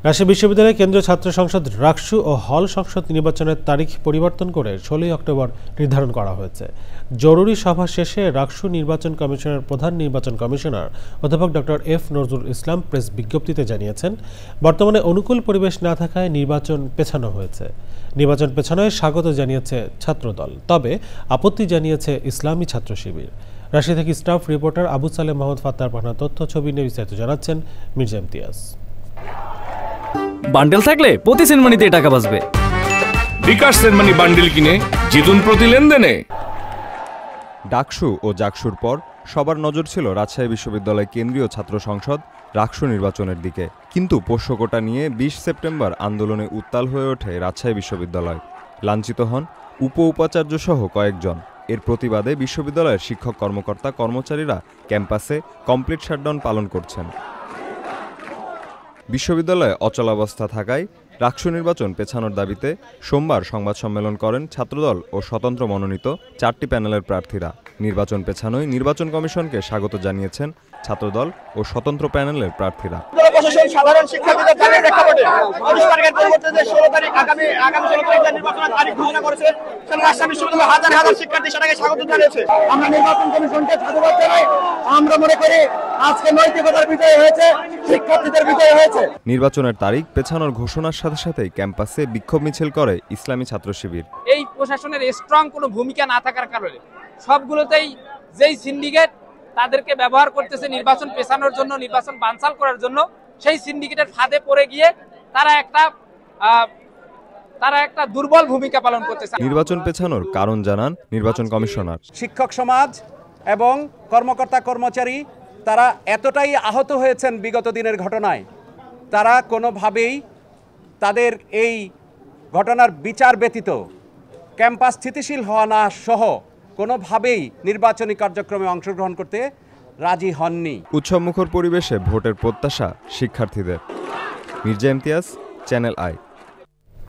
রাজশাহী বিশ্ববিদ্যালয় কেন্দ্রীয় ছাত্র সংসদ রাকসু ও হল সংসদ নির্বাচনের তারিখ পরিবর্তন করে ১৬ অক্টোবর নির্ধারণ করা হয়েছে। জরুরি সভা শেষে রাকসু নির্বাচন কমিশনের প্রধান নির্বাচন কমিশনার অধ্যাপক doctor F Nazrul Islam press বিজ্ঞপ্তিতে জানিয়েছেন, বর্তমানে অনুকূল পরিবেশ না থাকায় নির্বাচন পেছানো হয়েছে। নির্বাচন পেছানোয় স্বাগত জানিয়েছে ছাত্রদল, তবে আপত্তি জানিয়েছে ইসলামী ছাত্র শিবির। রাজশাহী থেকে স্টাফ রিপোর্টার আবু সালেম মোহাম্মদ ফাত্তার পাঠানো তথ্য ছবি নিয়ে বিস্তারিত জানাচ্ছেন মির্জা ইমতিয়াজ। বান্ডেল থাকলে প্রতি সেনমানিতে টাকা বাঁচবে। বিকাশ সেনমানি বান্ডেল কিনে জিতুন প্রতি লেনদেনে। ডাকসু ও জাকসুর পর সবার নজর ছিল রাজশাহী বিশ্ববিদ্যালয় কেন্দ্রীয় ছাত্র সংসদ রাকসু নির্বাচনের দিকে। কিন্তু পোষ্যকোটা নিয়ে ২০ সেপ্টেম্বর আন্দোলনে উত্তাল হয়ে ওঠে রাজশাহী বিশ্ববিদ্যালয়। লাঞ্ছিত হন উপাচার্য সহ কয়েকজন। এর প্রতিবাদে বিশ্ববিদ্যালয়ের শিক্ষক কর্মকর্তা কর্মচারীরা ক্যাম্পাসে কমপ্লিট শাটডাউন পালন করছেন। বিশ্ববিদ্যালয়ে অচলাবস্থা থাকায় রাকসু নির্বাচন পেছানোর দাবিতে সোমবার সংবাদ সম্মেলন করেন ছাত্রদল ও স্বতন্ত্র মনোনীত ৪টি প্যানেলের প্রার্থীরা। নির্বাচন পেছানোয় নির্বাচন কমিশনকে স্বাগত জানিয়েছেন ছাত্রদল ও স্বতন্ত্র প্যানেলের প্রার্থীরা। সাধারণ শিক্ষার্থীদের দাবির প্রেক্ষাপটে ১৯ তারিখের পরিবর্তে যে ১৬ তারিখ আগামী ১৬ তারিখে নির্বাচনের তারিখ ঘোষণা করেছে, সেখানে রাজশাহী বিশ্ববিদ্যালয়ের হাজার হাজার শিক্ষার্থী সেটাকে স্বাগত জানিয়েছে। আমরা নির্বাচন কমিশনকে সাধুবাদ জানাই। আমরা মনে করি আজকে নৈতিকতার বিজয় হয়েছে, শিক্ষার্থীদের বিজয় হয়েছে। নির্বাচনের তারিখ পেছানোর ঘোষণার সাথে সাথেই ক্যাম্পাসে বিক্ষোভ মিছিল করে ইসলামী ছাত্র শিবির। এই প্রশাসনের স্ট্রং কোনো ভূমিকা না থাকার কারণে সবগুলোতেই যেই সিন্ডিকেট তাদেরকে ব্যবহার করতেছে নির্বাচন পেছানোর জন্য, নির্বাচন বানচাল করার জন্য, সেই সিন্ডিকেটের ফাঁদে পড়ে গিয়ে তারা একটা দুর্বল ভূমিকা পালন করতেছে। নির্বাচন পেছানোর কারণ জানান নির্বাচন কমিশনার। শিক্ষক সমাজ এবং কর্মকর্তা কর্মচারী তারা এতটাই আহত হয়েছেন বিগত দিনের ঘটনায়, তারা কোনোভাবেই তাদের এই ঘটনার বিচার ব্যতীত ক্যাম্পাস স্থিতিশীল হওয়া না সহ কোনোভাবেই নির্বাচনী কার্যক্রমে অংশগ্রহণ করতে রাজি হননি। উৎসবমুখর পরিবেশে ভোটের প্রত্যাশা শিক্ষার্থীদের। Mirza Imtiaz, channel I.